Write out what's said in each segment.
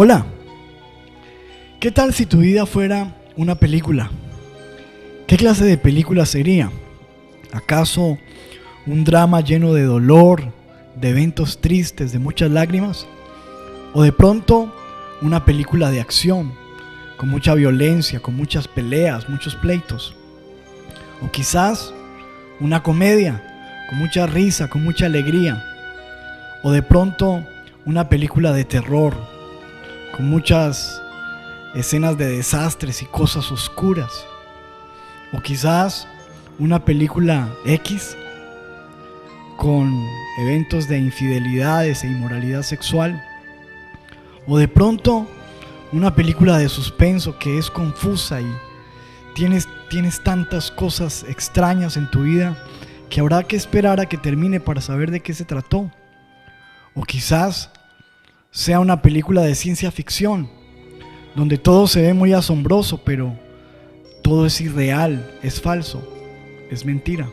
Hola, ¿qué tal si tu vida fuera una película? ¿Qué clase de película sería? ¿Acaso un drama lleno de dolor, de eventos tristes, de muchas lágrimas? ¿O de pronto una película de acción, con mucha violencia, con muchas peleas, muchos pleitos? ¿O quizás una comedia, con mucha risa, con mucha alegría? ¿O de pronto una película de terror, con muchas escenas de desastres y cosas oscuras? O quizás una película X con eventos de infidelidades e inmoralidad sexual. O de pronto una película de suspenso que es confusa y tienes tantas cosas extrañas en tu vida que habrá que esperar a que termine para saber de qué se trató. O quizás sea una película de ciencia ficción, donde todo se ve muy asombroso, pero todo es irreal, es falso, es mentira.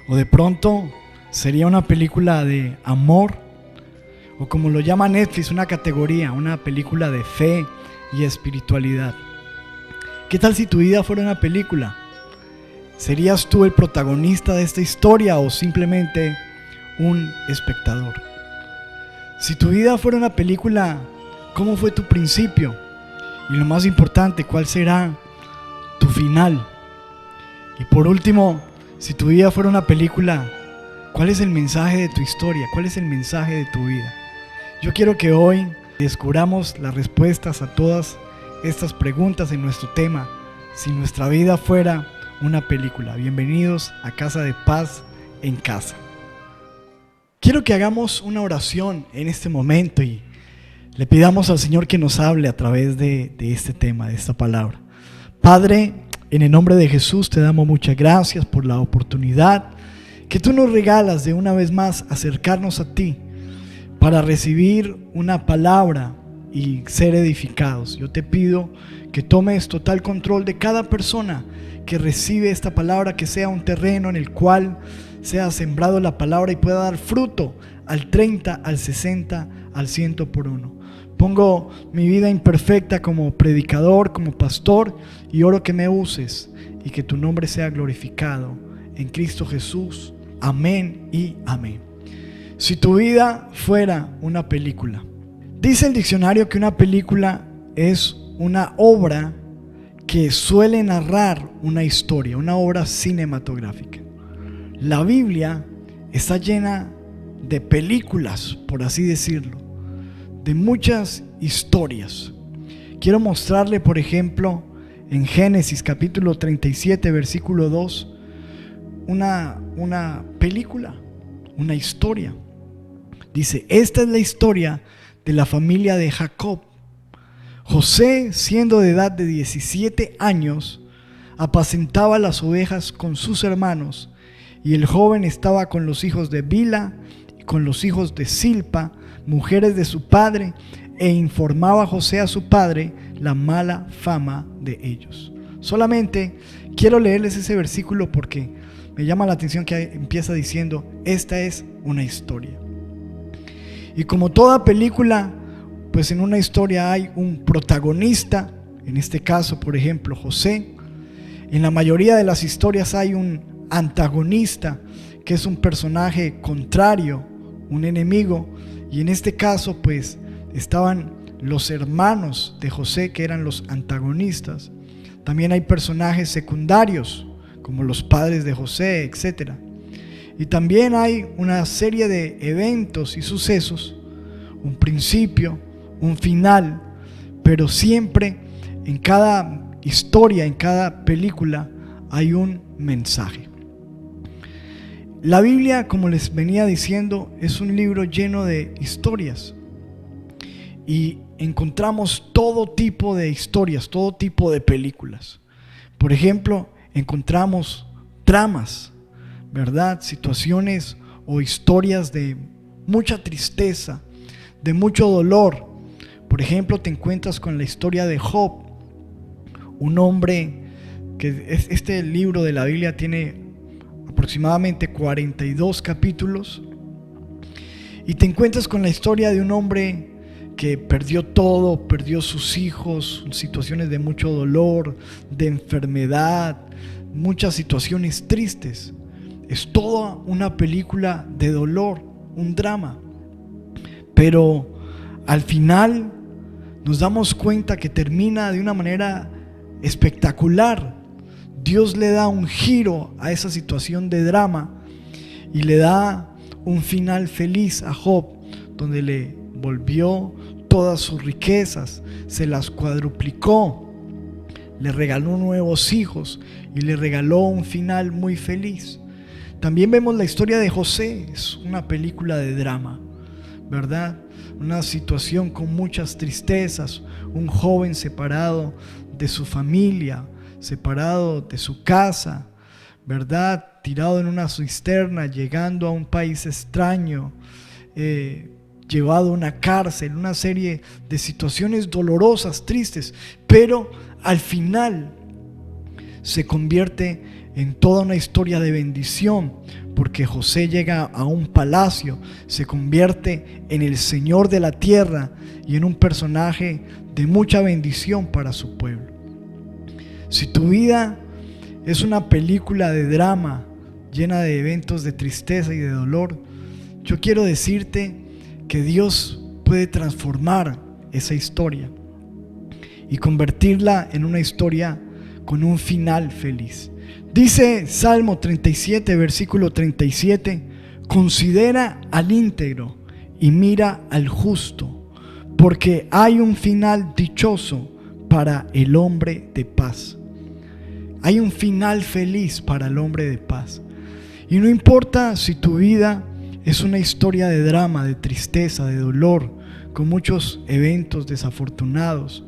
O de pronto sería una película de amor, o como lo llama Netflix, una categoría, una película de fe y espiritualidad. ¿Qué tal si tu vida fuera una película? ¿Serías tú el protagonista de esta historia o simplemente un espectador? Si tu vida fuera una película, ¿cómo fue tu principio? Y lo más importante, ¿cuál será tu final? Y por último, si tu vida fuera una película, ¿cuál es el mensaje de tu historia? ¿Cuál es el mensaje de tu vida? Yo quiero que hoy descubramos las respuestas a todas estas preguntas en nuestro tema, si nuestra vida fuera una película. Bienvenidos a Casa de Paz en Casa. Quiero que hagamos una oración en este momento y le pidamos al Señor que nos hable a través de este tema, de esta palabra. Padre, en el nombre de Jesús te damos muchas gracias por la oportunidad que tú nos regalas de una vez más acercarnos a ti para recibir una palabra y ser edificados. Yo te pido que tomes total control de cada persona que recibe esta palabra, que sea un terreno en el cual sea sembrado la palabra y pueda dar fruto al 30, al 60, al 100 por uno. Pongo mi vida imperfecta como predicador, como pastor, y oro que me uses y que tu nombre sea glorificado en Cristo Jesús. Amén y amén. Si tu vida fuera una película, dice el diccionario que una película es una obra que suele narrar una historia, una obra cinematográfica. La Biblia está llena de películas, por así decirlo, de muchas historias. Quiero mostrarle, por ejemplo, en Génesis capítulo 37, versículo 2, una película, una historia. Dice: esta es la historia de la familia de Jacob. José, siendo de edad de 17 años, apacentaba las ovejas con sus hermanos, y el joven estaba con los hijos de Bila y con los hijos de Silpa, mujeres de su padre, e informaba a José a su padre la mala fama de ellos. Solamente quiero leerles ese versículo porque me llama la atención que empieza diciendo: esta es una historia. Y como toda película, pues en una historia hay un protagonista, en este caso, por ejemplo, José. En la mayoría de las historias hay un antagonista, que es un personaje contrario, un enemigo, y en este caso pues estaban los hermanos de José, que eran los antagonistas. También hay personajes secundarios como los padres de José, etc. Y también hay una serie de eventos y sucesos, un principio, un final, pero siempre en cada historia, en cada película hay un mensaje. La Biblia, como les venía diciendo, es un libro lleno de historias y encontramos todo tipo de historias, todo tipo de películas. Por ejemplo, encontramos dramas, ¿verdad? Situaciones o historias de mucha tristeza, de mucho dolor. Por ejemplo, te encuentras con la historia de Job, un hombre que este libro de la Biblia tiene aproximadamente 42 capítulos, y te encuentras con la historia de un hombre que perdió todo, perdió sus hijos, situaciones de mucho dolor, de enfermedad, muchas situaciones tristes. Es toda una película de dolor, un drama. Pero al final nos damos cuenta que termina de una manera espectacular. Dios le da un giro a esa situación de drama y le da un final feliz a Job, donde le volvió todas sus riquezas, se las cuadruplicó, le regaló nuevos hijos y le regaló un final muy feliz. También vemos la historia de José, es una película de drama, ¿verdad? Una situación con muchas tristezas, un joven separado de su familia, separado de su casa, ¿verdad? Tirado en una cisterna, llegando a un país extraño, llevado a una cárcel, una serie de situaciones dolorosas, tristes, pero al final se convierte en toda una historia de bendición, porque José llega a un palacio, se convierte en el Señor de la tierra y en un personaje de mucha bendición para su pueblo. Si tu vida es una película de drama llena de eventos de tristeza y de dolor, yo quiero decirte que Dios puede transformar esa historia y convertirla en una historia con un final feliz. Dice Salmo 37, versículo 37: considera al íntegro y mira al justo, porque hay un final dichoso para el hombre de paz. Hay un final feliz para el hombre de paz. Y no importa si tu vida es una historia de drama, de tristeza, de dolor, con muchos eventos desafortunados.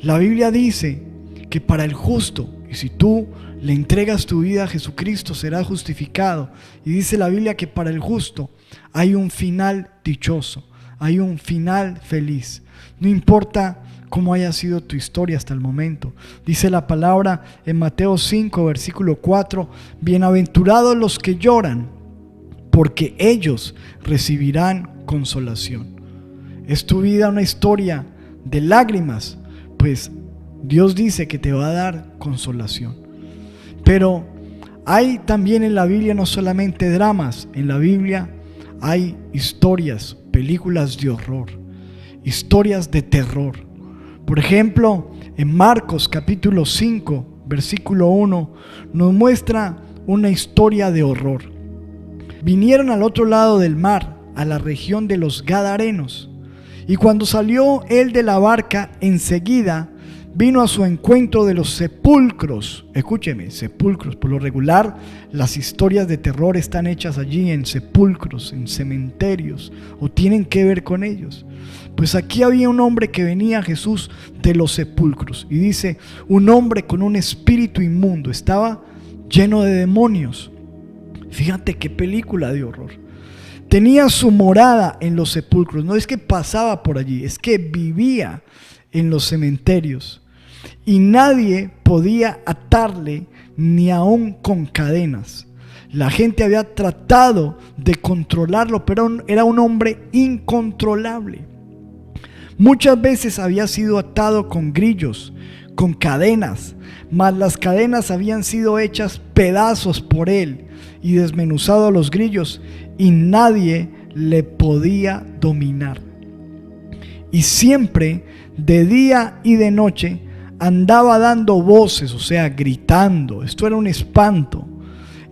La Biblia dice que para el justo, y si tú le entregas tu vida a Jesucristo, serás justificado. Y dice la Biblia que para el justo hay un final dichoso, hay un final feliz. No importa cómo haya sido tu historia hasta el momento. Dice la palabra en Mateo 5, versículo 4: bienaventurados los que lloran, porque ellos recibirán consolación. ¿Es tu vida una historia de lágrimas? Pues Dios dice que te va a dar consolación. Pero hay también en la Biblia no solamente dramas, en la Biblia hay historias, películas de horror, historias de terror. Por ejemplo, en Marcos capítulo 5, versículo 1, nos muestra una historia de horror. Vinieron al otro lado del mar, a la región de los Gadarenos, y cuando salió él de la barca, enseguida vino a su encuentro de los sepulcros. Escúcheme, sepulcros. Por lo regular, las historias de terror están hechas allí en sepulcros, en cementerios, o tienen que ver con ellos. Pues aquí había un hombre que venía a Jesús de los sepulcros, y dice, un hombre con un espíritu inmundo, estaba lleno de demonios. Fíjate qué película de horror. Tenía su morada en los sepulcros. No es que pasaba por allí, es que vivía en los cementerios. Y nadie podía atarle, ni aun con cadenas. La gente había tratado de controlarlo, pero era un hombre incontrolable. Muchas veces había sido atado con grillos, con cadenas, mas las cadenas habían sido hechas pedazos por él y desmenuzado a los grillos, y nadie le podía dominar. Y siempre, de día y de noche, andaba dando voces, o sea, gritando. Esto era un espanto,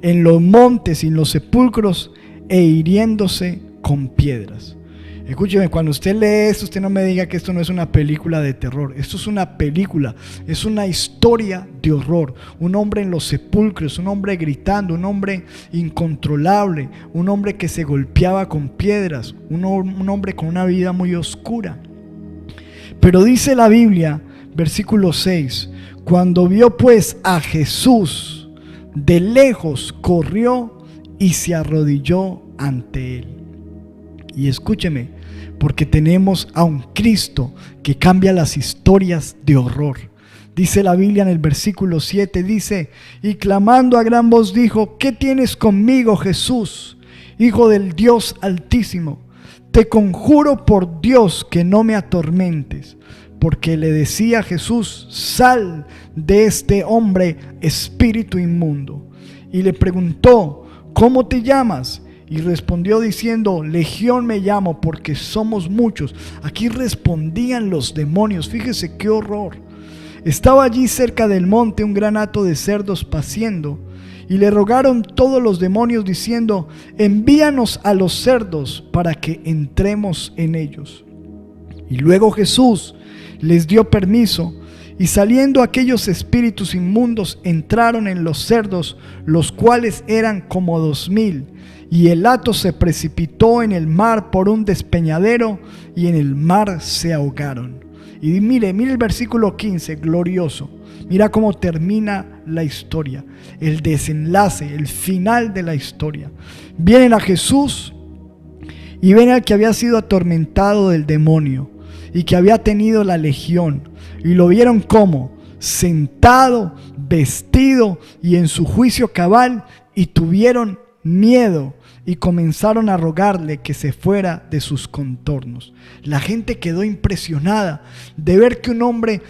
en los montes y en los sepulcros, e hiriéndose con piedras. Escúcheme, cuando usted lee esto, usted no me diga que esto no es una película de terror. Esto es una película, es una historia de horror. Un hombre en los sepulcros, un hombre gritando, un hombre incontrolable, un hombre que se golpeaba con piedras, un hombre con una vida muy oscura. Pero dice la Biblia, versículo 6, cuando vio pues a Jesús de lejos, corrió y se arrodilló ante él. Y escúcheme, porque tenemos a un Cristo que cambia las historias de horror. Dice la Biblia en el versículo 7, dice, y clamando a gran voz dijo, ¿qué tienes conmigo, Jesús, Hijo del Dios Altísimo? te conjuro por Dios que no me atormentes. Porque le decía Jesús: sal de este hombre, espíritu inmundo. Y le preguntó: ¿cómo te llamas? Y respondió diciendo: Legión me llamo, porque somos muchos. Aquí respondían los demonios. Fíjese qué horror. Estaba allí cerca del monte un gran hato de cerdos paciendo, y le rogaron todos los demonios diciendo: envíanos a los cerdos para que entremos en ellos. Y luego Jesús les dio permiso, y saliendo aquellos espíritus inmundos entraron en los cerdos, los cuales eran como 2000, y el hato se precipitó en el mar por un despeñadero, y en el mar se ahogaron. Y mire el versículo 15, glorioso. Mira cómo termina la historia, el desenlace, el final de la historia. Vienen a Jesús y ven al que había sido atormentado del demonio y que había tenido la legión, y lo vieron como sentado, vestido y en su juicio cabal, y tuvieron miedo y comenzaron a rogarle que se fuera de sus contornos. La gente quedó impresionada de ver que un hombre,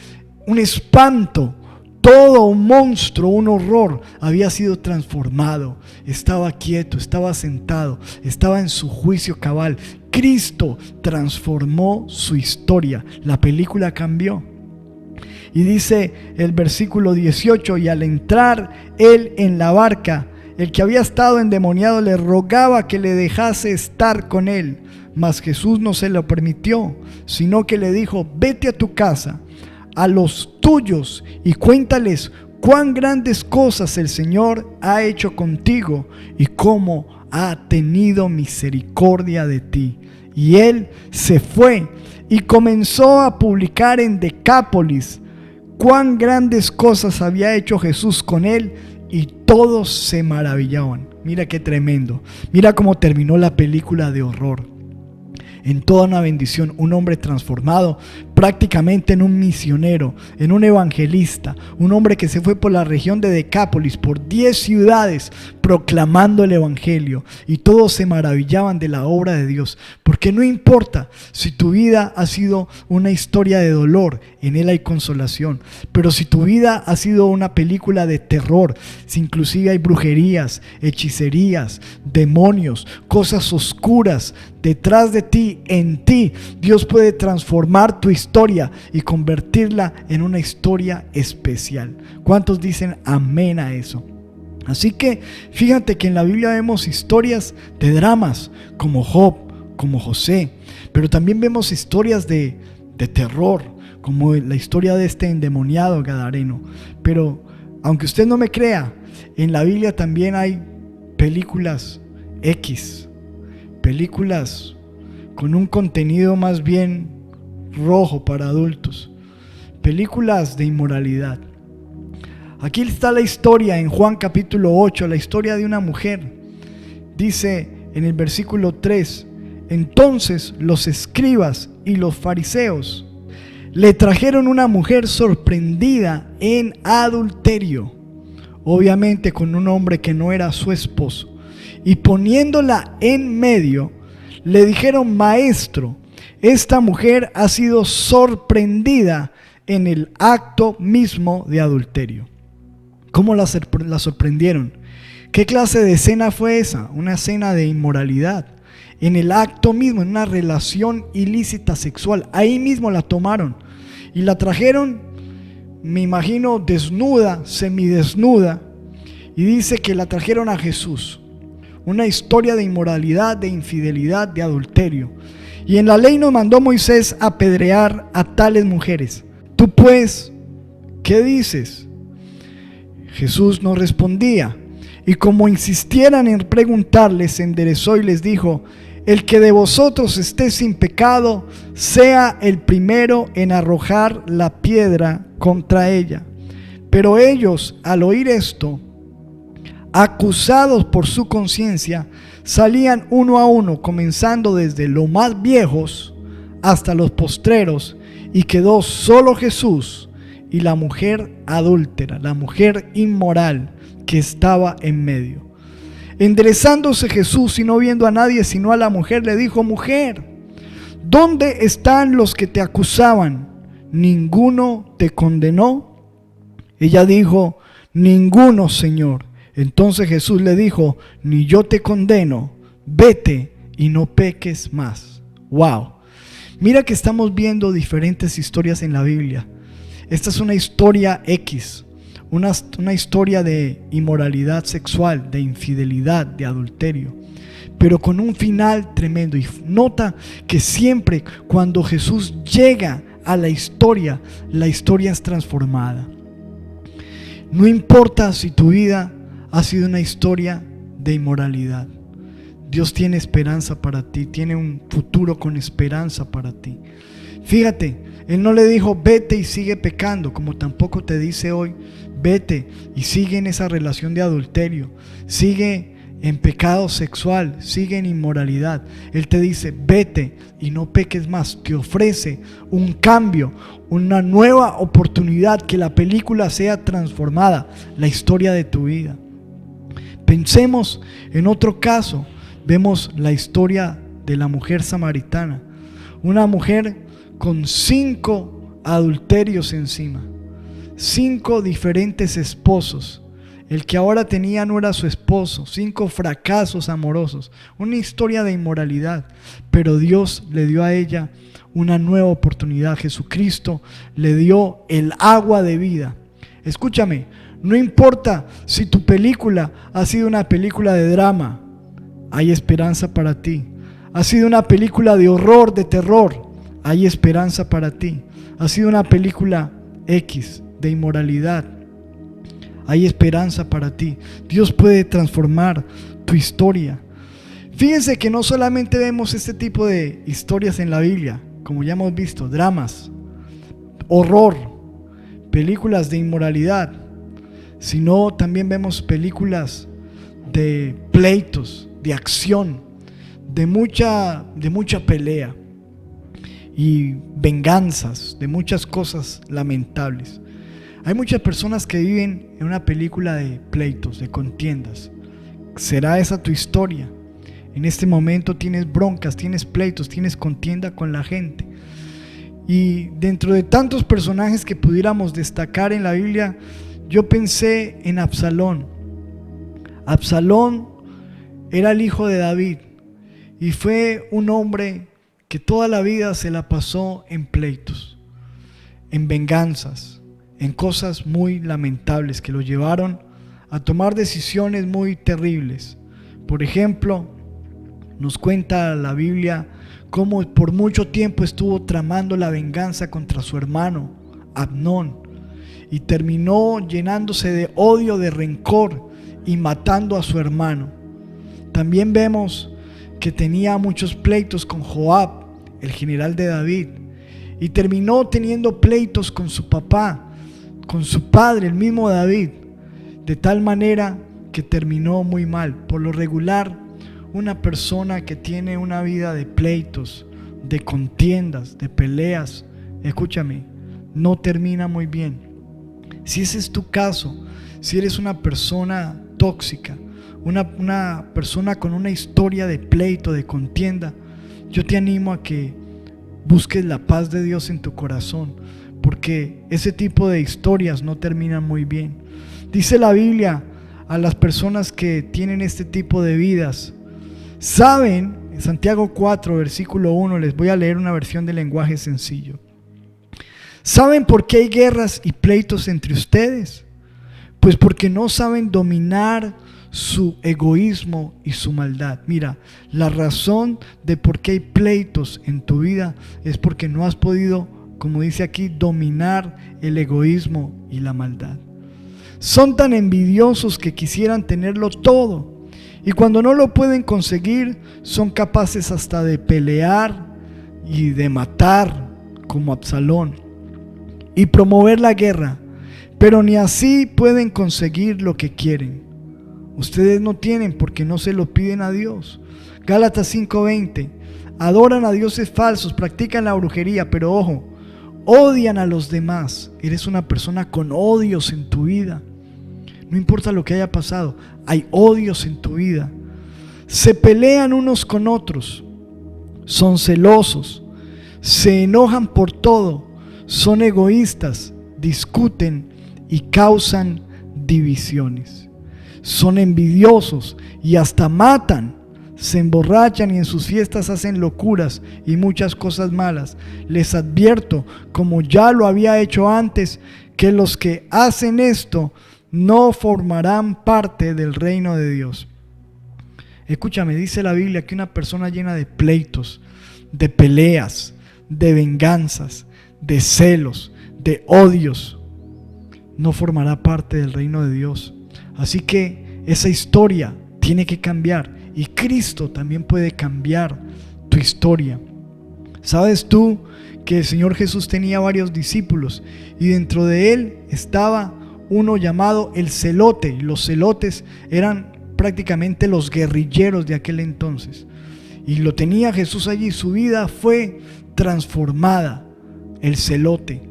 un espanto, todo un monstruo, un horror, había sido transformado. Estaba quieto, estaba sentado, estaba en su juicio cabal. Cristo transformó su historia. La película cambió. Y dice el versículo 18: y al entrar él en la barca, el que había estado endemoniado le rogaba que le dejase estar con él. Mas Jesús no se lo permitió, sino que le dijo: vete a tu casa, a los tuyos, y cuéntales cuán grandes cosas el Señor ha hecho contigo y cómo ha tenido misericordia de ti. Y él se fue y comenzó a publicar en Decápolis cuán grandes cosas había hecho Jesús con él, y todos se maravillaban. Mira qué tremendo. Mira cómo terminó la película de horror. En toda una bendición, un hombre transformado prácticamente en un misionero, en un evangelista, un hombre que se fue por la región de Decápolis, por 10 ciudades, proclamando el evangelio, y todos se maravillaban de la obra de Dios. Porque no importa si tu vida ha sido una historia de dolor, en él hay consolación. Pero si tu vida ha sido una película de terror, si inclusive hay brujerías, hechicerías, demonios, cosas oscuras detrás de ti, en ti, Dios puede transformar tu historia y convertirla en una historia especial. ¿Cuántos dicen amén a eso? Así que fíjate que en la Biblia vemos historias de dramas como Job, como José, pero también vemos historias de terror, como la historia de este endemoniado gadareno. Pero aunque usted no me crea, en la Biblia también hay películas X, películas con un contenido más bien rojo para adultos, películas de inmoralidad. Aquí está la historia en Juan capítulo 8, la historia de una mujer. Dice en el versículo 3: entonces los escribas y los fariseos le trajeron una mujer sorprendida en adulterio, obviamente con un hombre que no era su esposo, y poniéndola en medio, le dijeron: maestro, esta mujer ha sido sorprendida en el acto mismo de adulterio. ¿Cómo la sorprendieron? ¿Qué clase de escena fue esa? Una escena de inmoralidad. En el acto mismo, en una relación ilícita sexual. Ahí mismo la tomaron y la trajeron, me imagino, desnuda, semidesnuda. Y dice que la trajeron a Jesús. Una historia de inmoralidad, de infidelidad, de adulterio. Y en la ley nos mandó Moisés apedrear a tales mujeres. Tú pues, ¿qué dices? Jesús no respondía, y como insistieran en preguntarle, se enderezó y les dijo: el que de vosotros esté sin pecado, sea el primero en arrojar la piedra contra ella. Pero ellos, al oír esto, acusados por su conciencia, salían uno a uno, comenzando desde los más viejos hasta los postreros, y quedó solo Jesús y la mujer adúltera, la mujer inmoral que estaba en medio. Enderezándose Jesús y no viendo a nadie sino a la mujer, le dijo: mujer, ¿Dónde están los que te acusaban? ¿Ninguno te condenó? Ella dijo: ninguno, Señor. Entonces Jesús le dijo: ni yo te condeno, vete y no peques más. Wow. Mira que estamos viendo diferentes historias en la Biblia. Esta es una historia X, una historia de inmoralidad sexual, de infidelidad, de adulterio, pero con un final tremendo. Y nota que siempre cuando Jesús llega a la historia es transformada. No importa si tu vida ha sido una historia de inmoralidad, Dios tiene esperanza para ti, tiene un futuro con esperanza para ti. Fíjate, Él no le dijo vete y sigue pecando, como tampoco te dice hoy vete y sigue en esa relación de adulterio, sigue en pecado sexual, sigue en inmoralidad. Él te dice vete y no peques más. Te ofrece un cambio, una nueva oportunidad, que la película sea transformada, la historia de tu vida. Pensemos en otro caso. Vemos la historia de la mujer samaritana, una mujer con 5 adulterios encima, 5 diferentes esposos. El que ahora tenía no era su esposo, 5 fracasos amorosos, una historia de inmoralidad. Pero Dios le dio a ella una nueva oportunidad. Jesucristo le dio el agua de vida. Escúchame, no importa si tu película ha sido una película de drama, hay esperanza para ti. Ha sido una película de horror, de terror, hay esperanza para ti. Ha sido una película X, de inmoralidad, hay esperanza para ti. Dios puede transformar tu historia. Fíjense que no solamente vemos este tipo de historias en la Biblia, como ya hemos visto, dramas, horror, películas de inmoralidad, sino también vemos películas de pleitos, de acción, de mucha pelea y venganzas, de muchas cosas lamentables. Hay muchas personas que viven en una película de pleitos, de contiendas. ¿Será esa tu historia? En este momento tienes broncas, tienes pleitos, tienes contienda con la gente. Y dentro de tantos personajes que pudiéramos destacar en la Biblia, yo pensé en Absalón. Absalón era el hijo de David y fue un hombre que toda la vida se la pasó en pleitos, en venganzas, en cosas muy lamentables que lo llevaron a tomar decisiones muy terribles. Por ejemplo, nos cuenta la Biblia cómo por mucho tiempo estuvo tramando la venganza contra su hermano Amnón y terminó llenándose de odio, de rencor y matando a su hermano. También vemos que tenía muchos pleitos con Joab, el general de David, y terminó teniendo pleitos con su papá, con su padre, el mismo David, de tal manera que terminó muy mal. Por lo regular, una persona que tiene una vida de pleitos, de contiendas, de peleas, escúchame, no termina muy bien. Si ese es tu caso, si eres una persona tóxica, una persona con una historia de pleito, de contienda, yo te animo a que busques la paz de Dios en tu corazón, porque ese tipo de historias no terminan muy bien. Dice la Biblia a las personas que tienen este tipo de vidas, saben, en Santiago 4, versículo 1, les voy a leer una versión de lenguaje sencillo. ¿Saben por qué hay guerras y pleitos entre ustedes? Pues porque no saben dominar su egoísmo y su maldad. Mira, la razón de por qué hay pleitos en tu vida es porque no has podido, como dice aquí, dominar el egoísmo y la maldad. Son tan envidiosos que quisieran tenerlo todo, y cuando no lo pueden conseguir, son capaces hasta de pelear y de matar, como Absalón, y promover la guerra, pero ni así pueden conseguir lo que quieren. Ustedes no tienen porque no se lo piden a Dios. Gálatas 5:20. Adoran a dioses falsos, practican la brujería, pero ojo, odian a los demás. Eres una persona con odios en tu vida. No importa lo que haya pasado, hay odios en tu vida. Se pelean unos con otros, son celosos, se enojan por todo, son egoístas, discuten y causan divisiones. Son envidiosos y hasta matan, se emborrachan y en sus fiestas hacen locuras y muchas cosas malas. Les advierto, como ya lo había hecho antes, que los que hacen esto no formarán parte del reino de Dios. Escúchame, dice la Biblia que una persona llena de pleitos, de peleas, de venganzas, de celos, de odios, no formará parte del reino de Dios. Así que esa historia tiene que cambiar y Cristo también puede cambiar tu historia. ¿Sabes tú que el Señor Jesús tenía varios discípulos y dentro de él estaba uno llamado el celote? Los celotes eran prácticamente los guerrilleros de aquel entonces y lo tenía Jesús allí. Su vida fue transformada. El celote.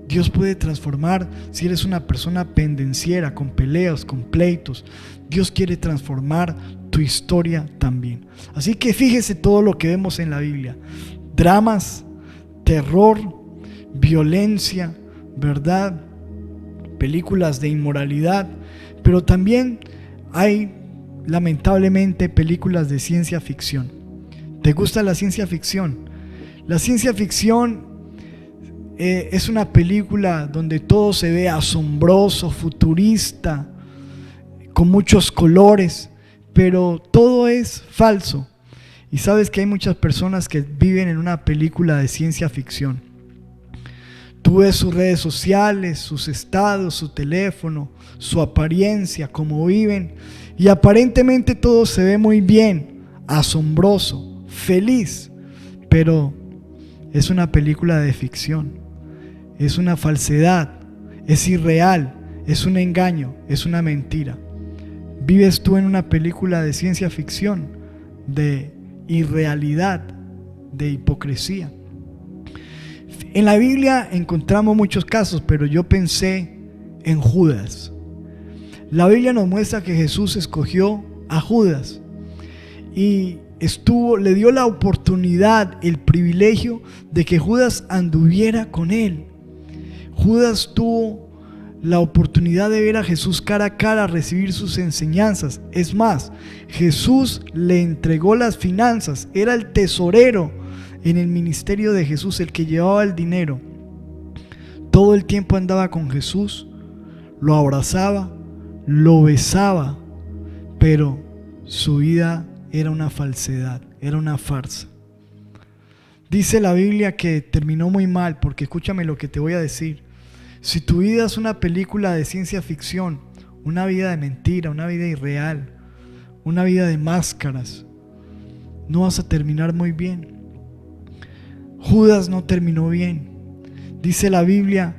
Dios puede transformar si eres una persona pendenciera, con peleas, con pleitos. Dios quiere transformar tu historia también. Así que fíjese todo lo que vemos en la Biblia: dramas, terror, violencia, verdad, películas de inmoralidad, pero también hay lamentablemente películas de ciencia ficción. ¿Te gusta la ciencia ficción? La ciencia ficción es una película donde todo se ve asombroso, futurista, con muchos colores, pero todo es falso. Y sabes que hay muchas personas que viven en una película de ciencia ficción. Tú ves sus redes sociales, sus estados, su teléfono, su apariencia, cómo viven, y aparentemente todo se ve muy bien, asombroso, feliz, pero es una película de ficción. Es una falsedad, es irreal, es un engaño, es una mentira. Vives tú en una película de ciencia ficción, de irrealidad, de hipocresía. En la Biblia encontramos muchos casos, pero yo pensé en Judas. La Biblia nos muestra que Jesús escogió a Judas y le dio la oportunidad, el privilegio de que Judas anduviera con él. Judas tuvo la oportunidad de ver a Jesús cara a cara, recibir sus enseñanzas. Es más, Jesús le entregó las finanzas, era el tesorero en el ministerio de Jesús, el que llevaba el dinero. Todo el tiempo andaba con Jesús, lo abrazaba, lo besaba, pero su vida era una falsedad, era una farsa. Dice la Biblia que terminó muy mal, porque escúchame lo que te voy a decir. Si tu vida es una película de ciencia ficción, una vida de mentira, una vida irreal, una vida de máscaras, no vas a terminar muy bien. Judas no terminó bien. Dice la Biblia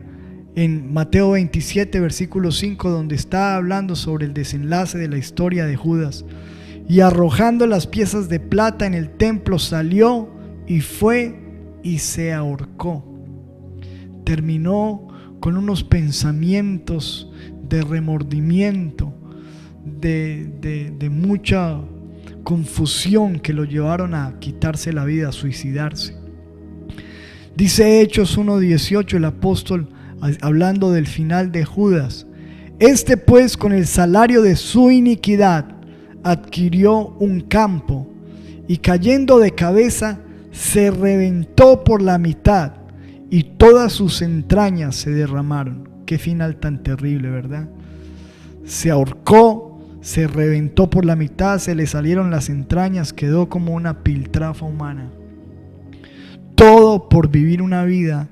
en Mateo 27, versículo 5, donde está hablando sobre el desenlace de la historia de Judas. Y arrojando las piezas de plata en el templo, salió y fue y se ahorcó. Terminó con unos pensamientos de remordimiento, de mucha confusión que lo llevaron a quitarse la vida, a suicidarse. Dice Hechos 1:18 el apóstol, hablando del final de Judas: este pues con el salario de su iniquidad adquirió un campo y cayendo de cabeza se reventó por la mitad y todas sus entrañas se derramaron. Qué final tan terrible, ¿verdad? Se ahorcó, se reventó por la mitad, se le salieron las entrañas, quedó como una piltrafa humana. Todo por vivir una vida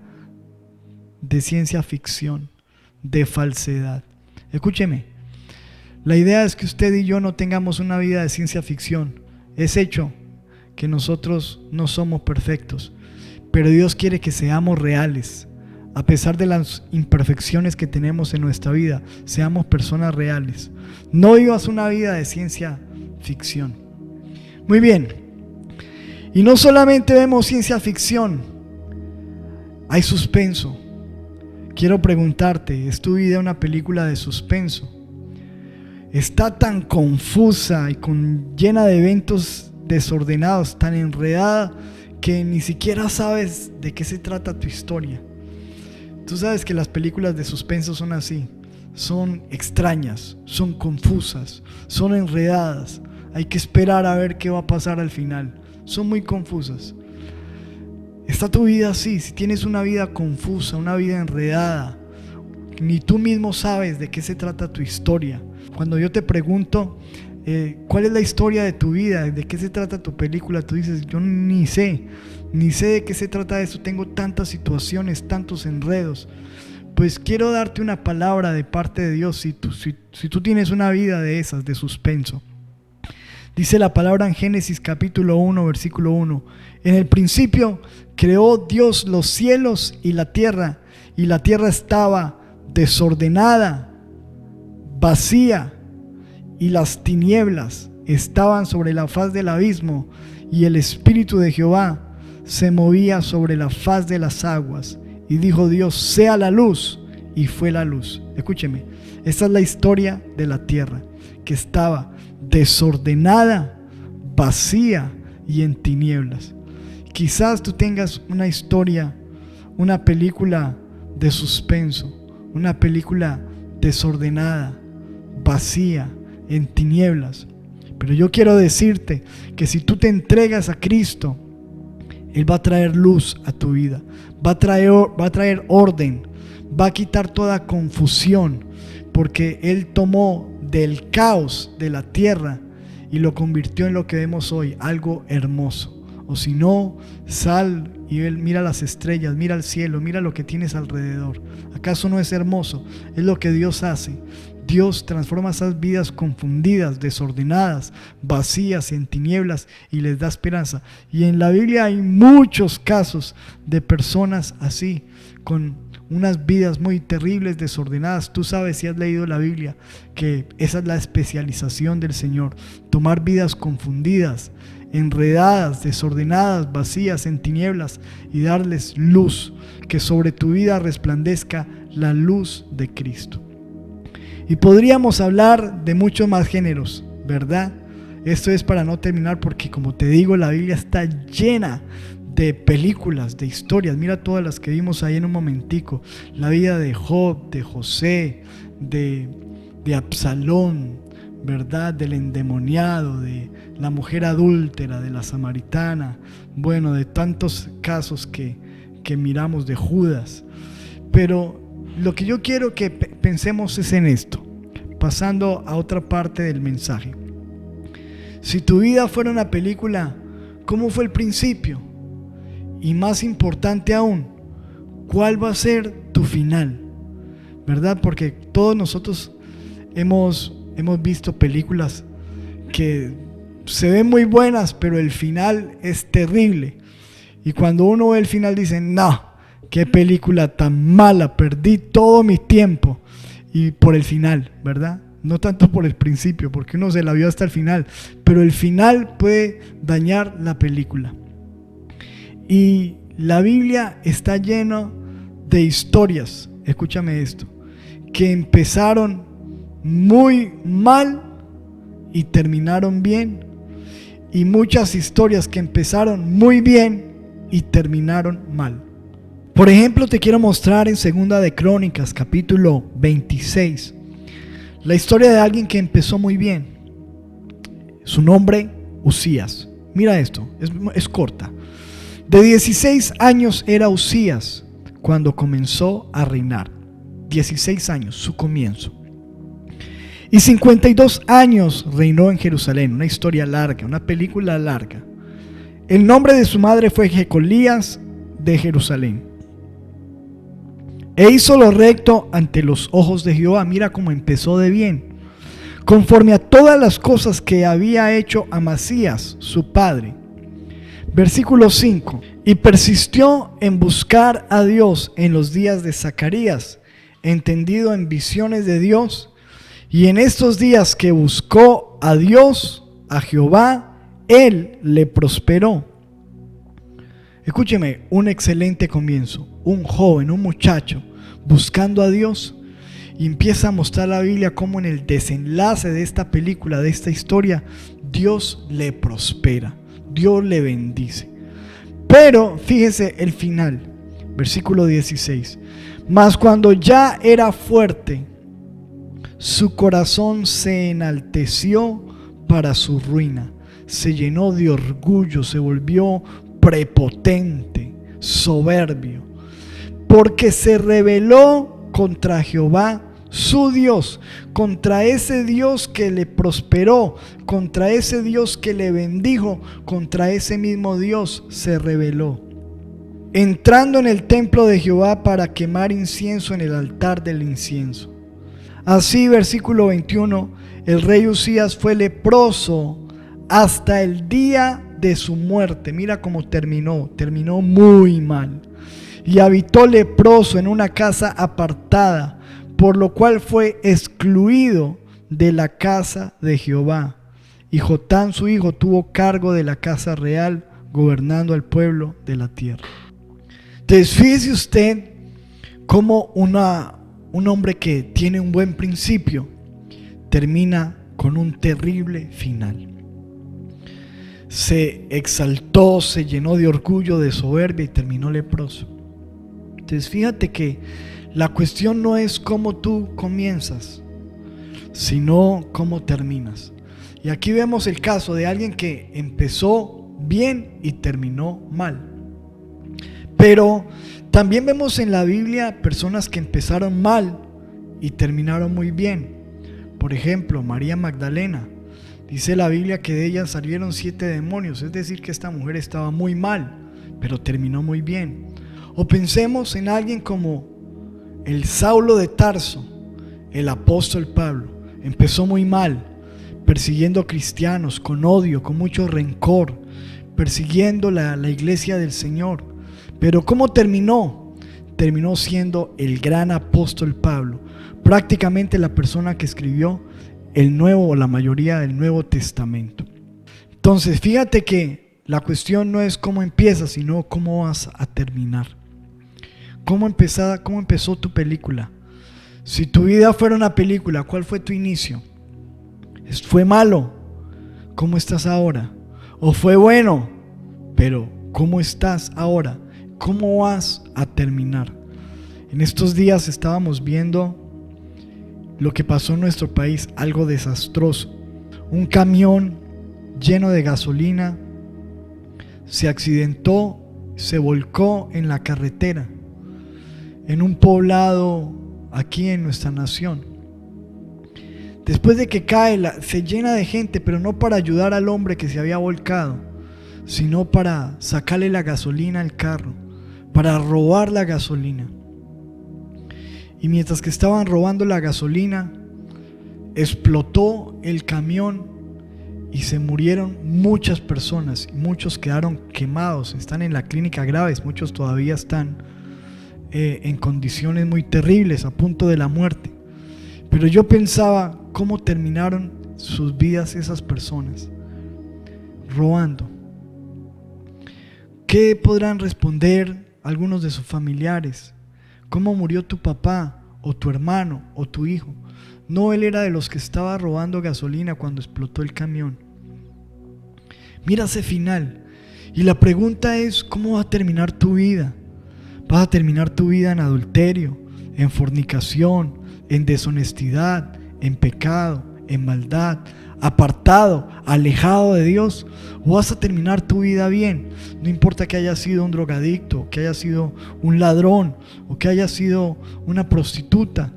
de ciencia ficción, de falsedad. Escúcheme, la idea es que usted y yo no tengamos una vida de ciencia ficción. Es hecho que nosotros no somos perfectos, pero Dios quiere que seamos reales. A pesar de las imperfecciones que tenemos en nuestra vida, seamos personas reales. No vivas una vida de ciencia ficción. Muy bien. Y no solamente vemos ciencia ficción, hay suspenso. Quiero preguntarte, ¿es tu vida una película de suspenso? Está tan confusa y llena de eventos desordenados, tan enredada, que ni siquiera sabes de qué se trata tu historia. Tú sabes que las películas de suspenso son así, son extrañas, son confusas, son enredadas. Hay que esperar a ver qué va a pasar al final. Son muy confusas. ¿Está tu vida así? Si tienes una vida confusa, una vida enredada, ni tú mismo sabes de qué se trata tu historia. Cuando yo te pregunto ¿cuál es la historia de tu vida? ¿De qué se trata tu película? Tú dices, yo ni sé de qué se trata eso. Tengo tantas situaciones, tantos enredos. Pues quiero darte una palabra de parte de Dios si tú tienes una vida de esas, de suspenso. Dice la palabra en Génesis capítulo 1, versículo 1. En el principio creó Dios los cielos y la tierra estaba desordenada, vacía, y las tinieblas estaban sobre la faz del abismo, y el Espíritu de Jehová se movía sobre la faz de las aguas. Y dijo Dios, sea la luz, y fue la luz. Escúcheme, esta es la historia de la tierra, que estaba desordenada, vacía y en tinieblas. Quizás tú tengas una historia, una película de suspenso, una película desordenada, vacía, en tinieblas. Pero yo quiero decirte que si tú te entregas a Cristo, Él va a traer luz a tu vida, va a traer orden, va a quitar toda confusión, porque Él tomó del caos de la tierra y lo convirtió en lo que vemos hoy, algo hermoso. O si no, sal y mira las estrellas, mira el cielo, mira lo que tienes alrededor. ¿Acaso no es hermoso? Es lo que Dios hace. Dios transforma esas vidas confundidas, desordenadas, vacías, en tinieblas, y les da esperanza. Y en la Biblia hay muchos casos de personas así, con unas vidas muy terribles, desordenadas. Tú sabes, si has leído la Biblia, que esa es la especialización del Señor: tomar vidas confundidas, enredadas, desordenadas, vacías, en tinieblas, y darles luz, que sobre tu vida resplandezca la luz de Cristo. Y podríamos hablar de muchos más géneros, ¿verdad? Esto es para no terminar, porque como te digo, la Biblia está llena de películas, de historias. Mira todas las que vimos ahí en un momentico: la vida de Job, de José, de Absalón, ¿verdad? Del endemoniado, de la mujer adúltera, de la samaritana, bueno, de tantos casos que miramos, de Judas. Pero lo que yo quiero que pensemos es en esto, pasando a otra parte del mensaje. Si tu vida fuera una película, ¿cómo fue el principio? Y más importante aún, ¿cuál va a ser tu final? ¿Verdad? Porque todos nosotros hemos visto películas que se ven muy buenas, pero el final es terrible. Y cuando uno ve el final dice, no, qué película tan mala, perdí todo mi tiempo. Y por el final, ¿verdad? No tanto por el principio, porque uno se la vio hasta el final, pero el final puede dañar la película. Y la Biblia está llena de historias, escúchame esto, que empezaron muy mal y terminaron bien, y muchas historias que empezaron muy bien y terminaron mal. Por ejemplo, te quiero mostrar en Segunda de Crónicas, capítulo 26, la historia de alguien que empezó muy bien. Su nombre, Uzías. Mira esto, es corta. De 16 años era Uzías cuando comenzó a reinar. 16 años, su comienzo. Y 52 años reinó en Jerusalén. Una historia larga, una película larga. El nombre de su madre fue Jecolías de Jerusalén. E hizo lo recto ante los ojos de Jehová. Mira cómo empezó de bien, conforme a todas las cosas que había hecho Amasías, su padre. Versículo 5. Y persistió en buscar a Dios en los días de Zacarías, entendido en visiones de Dios. Y en estos días que buscó a Dios, a Jehová, Él le prosperó. Escúcheme, un excelente comienzo. Un joven, un muchacho, buscando a Dios, y empieza a mostrar la Biblia cómo en el desenlace de esta película, de esta historia, Dios le prospera, Dios le bendice. Pero fíjese el final, versículo 16. Mas cuando ya era fuerte, su corazón se enalteció para su ruina. Se llenó de orgullo, se volvió prepotente, soberbio, porque se rebeló contra Jehová su Dios, contra ese Dios que le prosperó, contra ese Dios que le bendijo, contra ese mismo Dios se rebeló, entrando en el templo de Jehová para quemar incienso en el altar del incienso. Así, versículo 21, el rey Usías fue leproso hasta el día de su muerte. Mira cómo terminó muy mal. Y habitó leproso en una casa apartada, por lo cual fue excluido de la casa de Jehová. Y Jotán su hijo tuvo cargo de la casa real, gobernando al pueblo de la tierra. Entonces fíjese usted cómo un hombre que tiene un buen principio termina con un terrible final. Se exaltó, se llenó de orgullo, de soberbia y terminó leproso. Entonces fíjate que la cuestión no es cómo tú comienzas, sino cómo terminas. Y aquí vemos el caso de alguien que empezó bien y terminó mal. Pero también vemos en la Biblia personas que empezaron mal y terminaron muy bien. Por ejemplo, María Magdalena. Dice la Biblia que de ella salieron 7 demonios, es decir que esta mujer estaba muy mal, pero terminó muy bien. O pensemos en alguien como el Saulo de Tarso, el apóstol Pablo. Empezó muy mal, persiguiendo cristianos, con odio, con mucho rencor, persiguiendo la iglesia del Señor. Pero ¿cómo terminó? Terminó siendo el gran apóstol Pablo, prácticamente la persona que escribió el Nuevo o la mayoría del Nuevo Testamento. Entonces fíjate que la cuestión no es cómo empiezas, sino cómo vas a terminar. ¿Cómo empezó tu película? Si tu vida fuera una película, ¿cuál fue tu inicio? ¿Fue malo? ¿Cómo estás ahora? ¿O fue bueno? Pero ¿cómo estás ahora? ¿Cómo vas a terminar? En estos días estábamos viendo lo que pasó en nuestro país, algo desastroso. Un camión lleno de gasolina se accidentó, se volcó en la carretera, en un poblado aquí en nuestra nación. Después de que cae, se llena de gente, pero no para ayudar al hombre que se había volcado, sino para sacarle la gasolina al carro, para robar la gasolina. Y mientras que estaban robando la gasolina, explotó el camión y se murieron muchas personas. Muchos quedaron quemados, están en la clínica graves, muchos todavía están en condiciones muy terribles, a punto de la muerte. Pero yo pensaba cómo terminaron sus vidas esas personas, robando. ¿Qué podrán responder algunos de sus familiares? ¿Cómo murió tu papá o tu hermano o tu hijo? No, él era de los que estaba robando gasolina cuando explotó el camión. Mira ese final. Y la pregunta es, ¿cómo va a terminar tu vida? ¿Vas a terminar tu vida en adulterio, en fornicación, en deshonestidad, en pecado, en maldad, apartado, alejado de Dios? ¿O vas a terminar tu vida bien? No importa que hayas sido un drogadicto, que hayas sido un ladrón o que hayas sido una prostituta.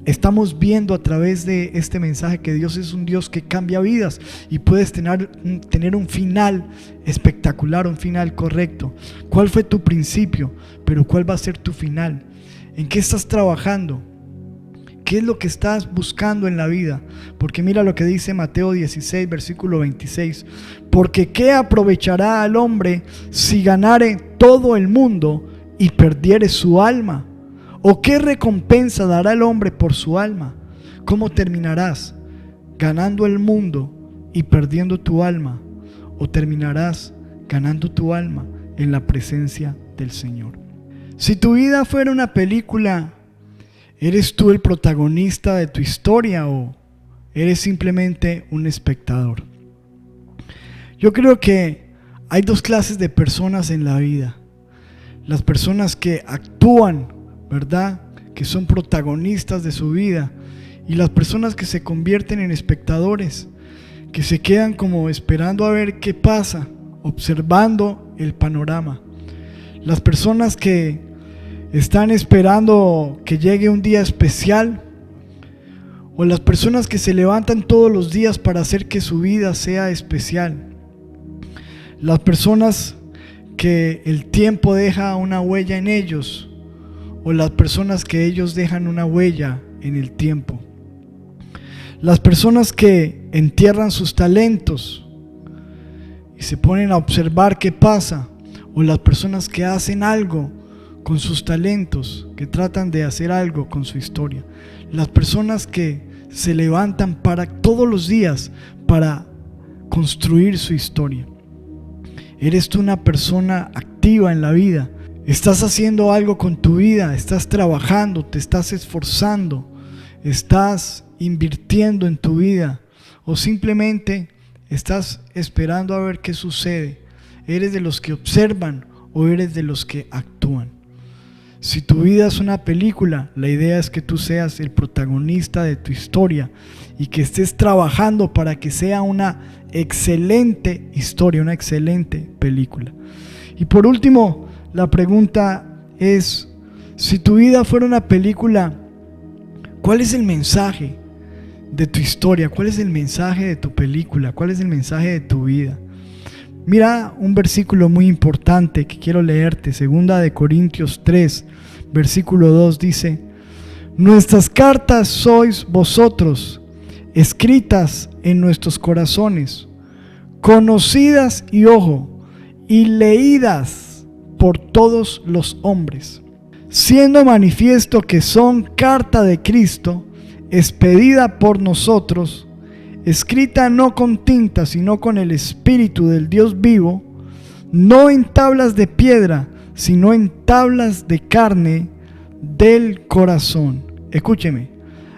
Estamos viendo a través de este mensaje que Dios es un Dios que cambia vidas y puedes tener un final espectacular, un final correcto. ¿Cuál fue tu principio? Pero ¿cuál va a ser tu final? ¿En qué estás trabajando? ¿Qué es lo que estás buscando en la vida? Porque mira lo que dice Mateo 16, versículo 26. Porque ¿qué aprovechará al hombre si ganare todo el mundo y perdiere su alma? ¿O qué recompensa dará el hombre por su alma? ¿Cómo terminarás? ¿Ganando el mundo y perdiendo tu alma? ¿O terminarás ganando tu alma en la presencia del Señor? Si tu vida fuera una película, ¿eres tú el protagonista de tu historia o eres simplemente un espectador? Yo creo que Hay dos clases de personas en la vida. Las personas que actúan, ¿verdad?, que son protagonistas de su vida, y las personas que se convierten en espectadores, que se quedan como esperando a ver qué pasa, observando el panorama. Las personas que están esperando que llegue un día especial, o las personas que se levantan todos los días para hacer que su vida sea especial. Las personas que el tiempo deja una huella en ellos, o las personas que ellos dejan una huella en el tiempo. Las personas que entierran sus talentos y se ponen a observar qué pasa, o las personas que hacen algo con sus talentos, que tratan de hacer algo con su historia. Las personas que se levantan para todos los días para construir su historia. ¿Eres tú una persona activa en la vida? ¿Estás haciendo algo con tu vida? ¿Estás trabajando? ¿Te estás esforzando? ¿Estás invirtiendo en tu vida? ¿O simplemente estás esperando a ver qué sucede? ¿Eres de los que observan o eres de los que actúan? Si tu vida es una película, la idea es que tú seas el protagonista de tu historia y que estés trabajando para que sea una excelente historia, una excelente película. Y por último, la pregunta es, si tu vida fuera una película, ¿cuál es el mensaje de tu historia? ¿Cuál es el mensaje de tu película? ¿Cuál es el mensaje de tu vida? Mira un versículo muy importante que quiero leerte, 2 Corintios 3, versículo 2 dice: nuestras cartas sois vosotros, escritas en nuestros corazones, conocidas y leídas por todos los hombres, siendo manifiesto que son carta de Cristo, expedida por nosotros, escrita no con tinta, sino con el Espíritu del Dios vivo, no en tablas de piedra, sino en tablas de carne del corazón. Escúcheme,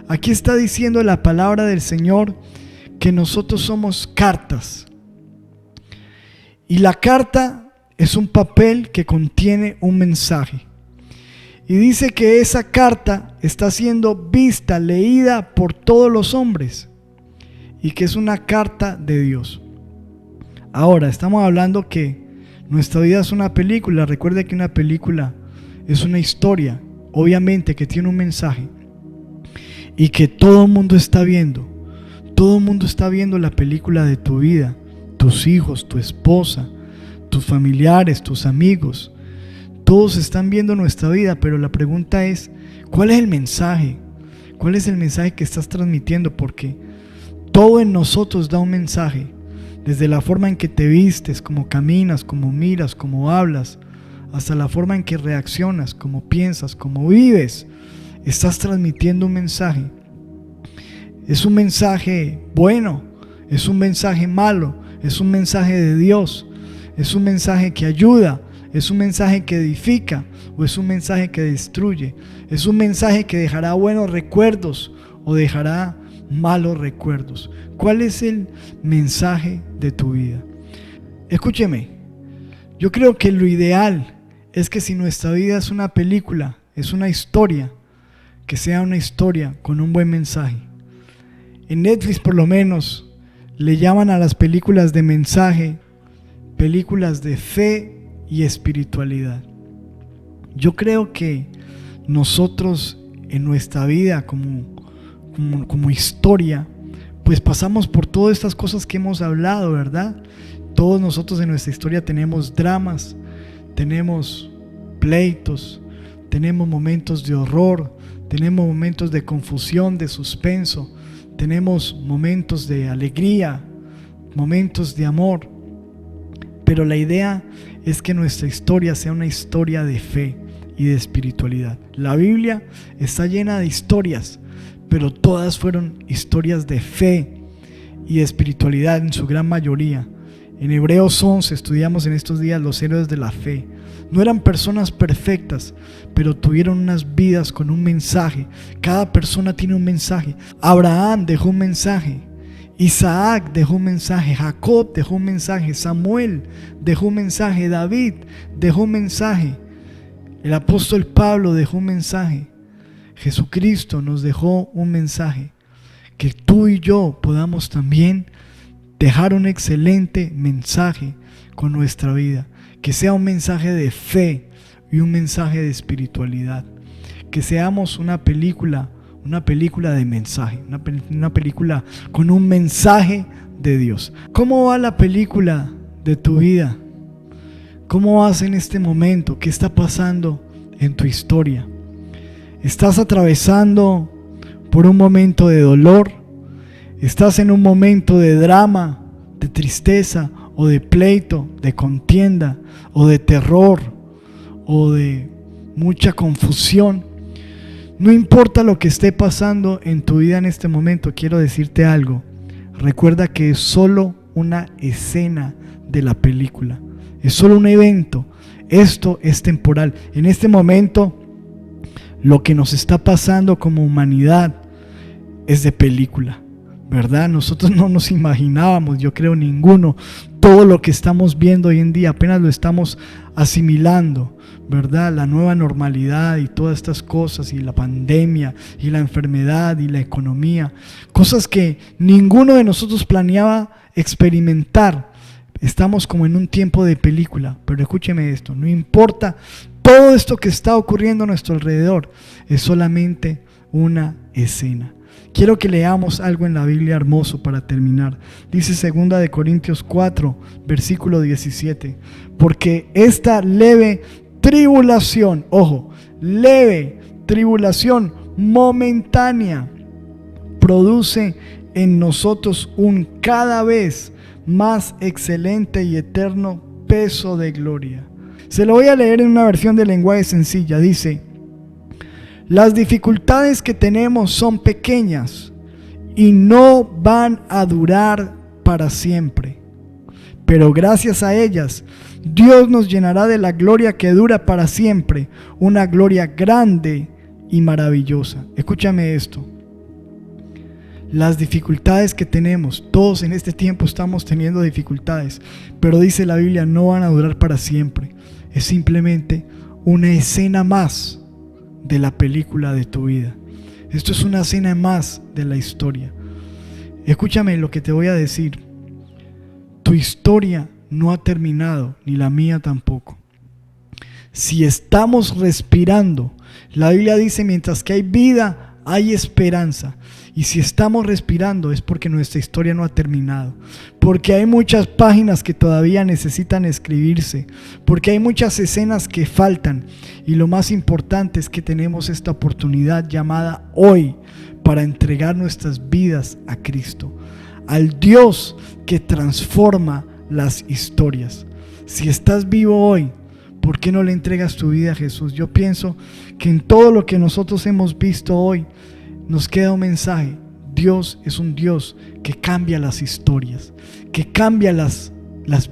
aquí está diciendo la palabra del Señor que nosotros somos cartas. Y la carta es un papel que contiene un mensaje. Y dice que esa carta está siendo vista, leída por todos los hombres, y que es una carta de Dios. Ahora, estamos hablando que nuestra vida es una película. Recuerde que una película es una historia, obviamente que tiene un mensaje, y que todo el mundo está viendo. Todo el mundo está viendo la película de tu vida, tus hijos, tu esposa, tus familiares, tus amigos. Todos están viendo nuestra vida, pero la pregunta es, ¿cuál es el mensaje? ¿Cuál es el mensaje que estás transmitiendo? Porque todo en nosotros da un mensaje, desde la forma en que te vistes, cómo caminas, cómo miras, cómo hablas, hasta la forma en que reaccionas, cómo piensas, cómo vives. Estás transmitiendo un mensaje. Es un mensaje bueno, es un mensaje malo, es un mensaje de Dios, es un mensaje que ayuda, es un mensaje que edifica o es un mensaje que destruye, es un mensaje que dejará buenos recuerdos o dejará malos recuerdos. ¿Cuál es el mensaje de tu vida? Escúcheme, yo creo que lo ideal es que si nuestra vida es una película, es una historia, que sea una historia con un buen mensaje. En Netflix por lo menos le llaman a las películas de mensaje películas de fe y espiritualidad. Yo creo que nosotros en nuestra vida como historia, pues pasamos por todas estas cosas que hemos hablado, ¿verdad? Todos nosotros en nuestra historia tenemos dramas, tenemos pleitos, tenemos momentos de horror, tenemos momentos de confusión, de suspenso, tenemos momentos de alegría, momentos de amor. Pero la idea es que nuestra historia sea una historia de fe y de espiritualidad. La Biblia está llena de historias, pero todas fueron historias de fe y de espiritualidad en su gran mayoría. En Hebreos 11 estudiamos en estos días los héroes de la fe. No eran personas perfectas, pero tuvieron unas vidas con un mensaje. Cada persona tiene un mensaje. Abraham dejó un mensaje Isaac dejó un mensaje, Jacob dejó un mensaje, Samuel dejó un mensaje, David dejó un mensaje, el apóstol Pablo dejó un mensaje, Jesucristo nos dejó un mensaje. Que tú y yo podamos también dejar un excelente mensaje con nuestra vida, que sea un mensaje de fe y un mensaje de espiritualidad, que seamos una película de mensaje, una película con un mensaje de Dios. ¿Cómo va la película de tu vida? ¿Cómo vas en este momento? ¿Qué está pasando en tu historia? ¿Estás atravesando por un momento de dolor? ¿Estás en un momento de drama, de tristeza o de pleito, de contienda o de terror o de mucha confusión? No importa lo que esté pasando en tu vida en este momento, quiero decirte algo. Recuerda que es solo una escena de la película, es solo un evento. Esto es temporal. En este momento, lo que nos está pasando como humanidad es de película, ¿verdad? Nosotros no nos imaginábamos, yo creo ninguno, todo lo que estamos viendo hoy en día, apenas lo estamos asimilando, ¿verdad? La nueva normalidad y todas estas cosas, y la pandemia y la enfermedad y la economía, cosas que ninguno de nosotros planeaba experimentar. Estamos como en un tiempo de película, pero escúcheme esto, no importa todo esto que está ocurriendo a nuestro alrededor, es solamente una escena. Quiero que leamos algo en la Biblia hermoso para terminar. Dice 2 de Corintios 4, versículo 17. Porque esta leve tribulación, ojo, leve tribulación momentánea, produce en nosotros un cada vez más excelente y eterno peso de gloria. Se lo voy a leer en una versión de lenguaje sencilla. Dice: las dificultades que tenemos son pequeñas y no van a durar para siempre, pero gracias a ellas Dios nos llenará de la gloria que dura para siempre, una gloria grande y maravillosa. Escúchame esto. Las dificultades que tenemos, todos en este tiempo estamos teniendo dificultades, pero dice la Biblia, no van a durar para siempre. Es simplemente una escena más de la película de tu vida. Esto es una escena más de la historia. Escúchame lo que te voy a decir. Tu historia no ha terminado, ni la mía tampoco. Si estamos respirando, la Biblia dice, mientras que hay vida, hay esperanza. Y si estamos respirando es porque nuestra historia no ha terminado, porque hay muchas páginas que todavía necesitan escribirse, porque hay muchas escenas que faltan, y lo más importante es que tenemos esta oportunidad llamada hoy para entregar nuestras vidas a Cristo, al Dios que transforma las historias. Si estás vivo hoy, ¿por qué no le entregas tu vida a Jesús? Yo pienso que en todo lo que nosotros hemos visto hoy nos queda un mensaje. Dios es un Dios que cambia las historias, que cambia las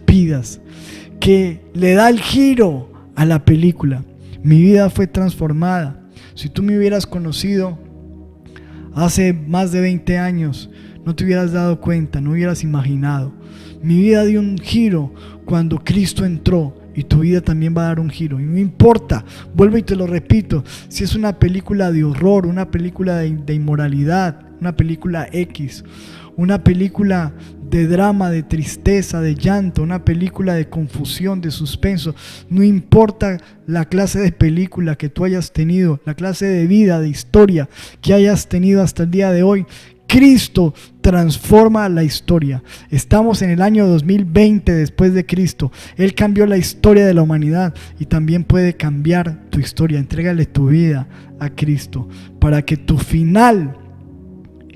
vidas, que le da el giro a la película. Mi vida fue transformada. Si tú me hubieras conocido hace más de 20 años, no te hubieras dado cuenta, no hubieras imaginado. Mi vida dio un giro cuando Cristo entró, y tu vida también va a dar un giro. Y no importa, vuelvo y te lo repito, si es una película de horror, una película de inmoralidad, una película X, una película de drama, de tristeza, de llanto, una película de confusión, de suspenso, no importa la clase de película que tú hayas tenido, la clase de vida, de historia que hayas tenido hasta el día de hoy, Cristo transforma la historia. Estamos en el año 2020 después de Cristo. Él cambió la historia de la humanidad y también puede cambiar tu historia. Entrégale tu vida a Cristo para que tu final,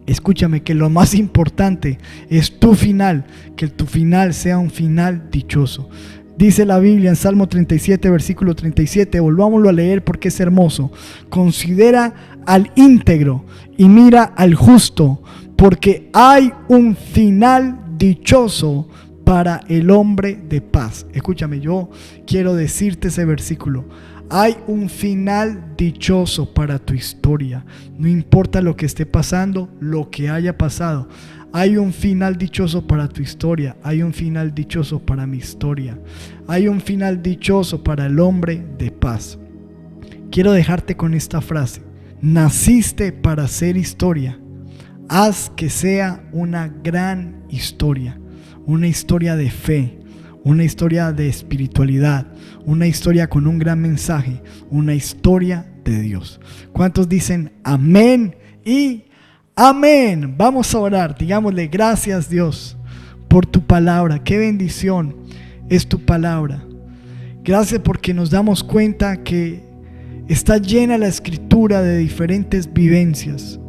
escúchame, que lo más importante es tu final, que tu final sea un final dichoso. Dice la Biblia en Salmo 37, versículo 37, volvámoslo a leer porque es hermoso. Considera al íntegro y mira al justo, porque hay un final dichoso para el hombre de paz. Escúchame, yo quiero decirte ese versículo. Hay un final dichoso para tu historia. No importa lo que esté pasando, lo que haya pasado. Hay un final dichoso para tu historia, hay un final dichoso para mi historia, hay un final dichoso para el hombre de paz. Quiero dejarte con esta frase: naciste para hacer historia, haz que sea una gran historia, una historia de fe, una historia de espiritualidad, una historia con un gran mensaje, una historia de Dios. ¿Cuántos dicen amén y amén? Vamos a orar, digámosle gracias Dios por tu palabra. Qué bendición es tu palabra. Gracias porque nos damos cuenta que está llena la escritura de diferentes vivencias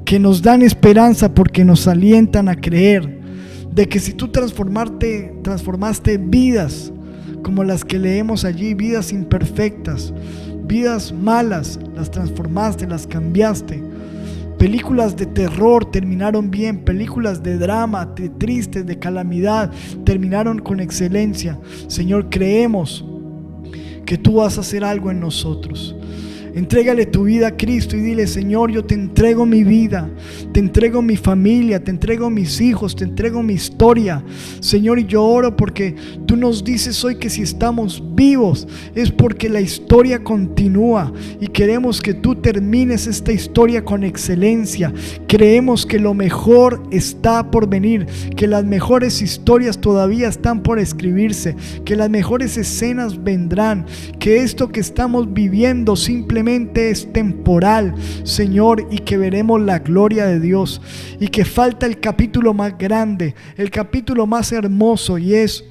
que nos dan esperanza porque nos alientan a creer de que si tú transformaste vidas como las que leemos allí, vidas imperfectas, vidas malas, las transformaste, las cambiaste. Películas de terror terminaron bien, películas de drama, de tristes, de calamidad, terminaron con excelencia. Señor, creemos que tú vas a hacer algo en nosotros. Entrégale tu vida a Cristo y dile: Señor, yo te entrego mi vida, te entrego mi familia, te entrego mis hijos, te entrego mi historia. Señor, y yo oro porque tú nos dices hoy que si estamos vivos es porque la historia continúa y queremos que tú termines esta historia con excelencia. Creemos que lo mejor está por venir, que las mejores historias todavía están por escribirse, que las mejores escenas vendrán, que esto que estamos viviendo simplemente es temporal, Señor, y que veremos la gloria de Dios, y que falta el capítulo más grande, el capítulo más hermoso, y es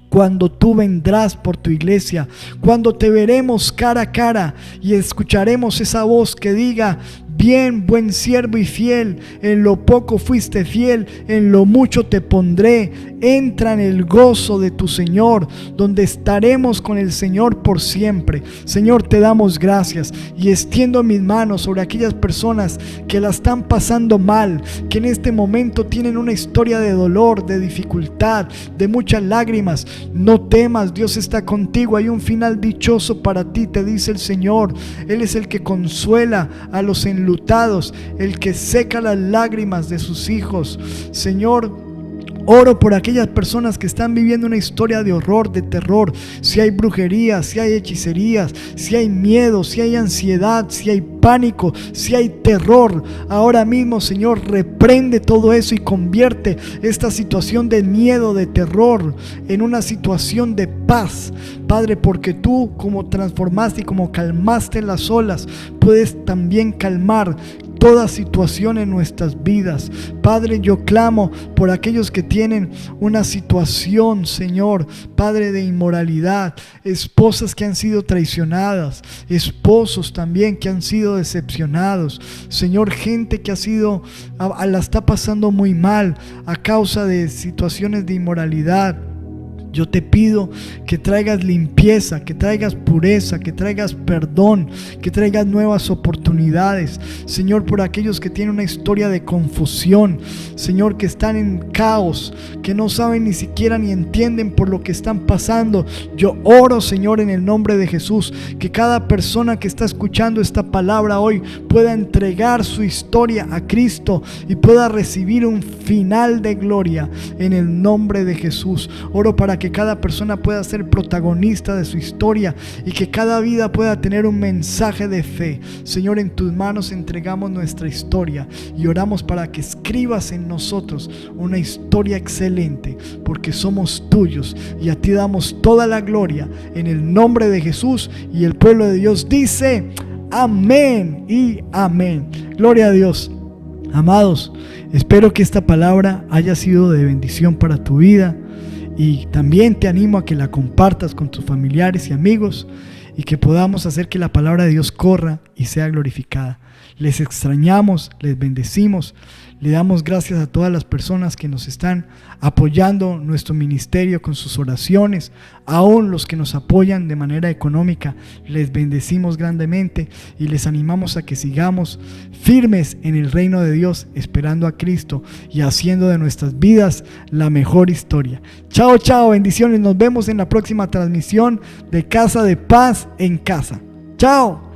cuando tú vendrás por tu iglesia, cuando te veremos cara a cara y escucharemos esa voz que diga: bien, buen siervo y fiel, en lo poco fuiste fiel, en lo mucho te pondré. Entra en el gozo de tu Señor, donde estaremos con el Señor por siempre. Señor, te damos gracias y extiendo mis manos sobre aquellas personas que la están pasando mal, que en este momento tienen una historia de dolor, de dificultad, de muchas lágrimas. No temas, Dios está contigo, hay un final dichoso para ti, te dice el Señor. Él es el que consuela a los enlutados, el que seca las lágrimas de sus hijos. Señor, oro por aquellas personas que están viviendo una historia de horror, de terror. Si hay brujería, si hay hechicerías, si hay miedo, si hay ansiedad, si hay pánico, si hay terror, ahora mismo, Señor, reprende todo eso y convierte esta situación de miedo, de terror, en una situación de paz, Padre, porque tú, como transformaste y como calmaste las olas, puedes también calmar toda situación en nuestras vidas. Padre, yo clamo por aquellos que tienen una situación, Señor, Padre, de inmoralidad, esposas que han sido traicionadas, esposos también que han sido decepcionados, Señor, gente que la está pasando muy mal a causa de situaciones de inmoralidad. Yo te pido que traigas limpieza, que traigas pureza, que traigas perdón, que traigas nuevas oportunidades. Señor, por aquellos que tienen una historia de confusión, Señor, que están en caos, que no saben ni siquiera ni entienden por lo que están pasando. Yo oro, Señor, en el nombre de Jesús, que cada persona que está escuchando esta palabra hoy pueda entregar su historia a Cristo y pueda recibir un final de gloria en el nombre de Jesús. Oro para que cada persona pueda ser protagonista de su historia y que cada vida pueda tener un mensaje de fe. Señor, en tus manos entregamos nuestra historia y oramos para que escribas en nosotros una historia excelente, porque somos tuyos y a ti damos toda la gloria en el nombre de Jesús. Y el pueblo de Dios dice amén y amén. Gloria a Dios. Amados, espero que esta palabra haya sido de bendición para tu vida. Y también te animo a que la compartas con tus familiares y amigos y que podamos hacer que la palabra de Dios corra y sea glorificada. Les extrañamos, les bendecimos, le damos gracias a todas las personas que nos están apoyando nuestro ministerio con sus oraciones, aún los que nos apoyan de manera económica. Les bendecimos grandemente y les animamos a que sigamos firmes en el reino de Dios, esperando a Cristo y haciendo de nuestras vidas la mejor historia. Chao, chao, bendiciones. Nos vemos en la próxima transmisión de Casa de Paz en Casa. Chao.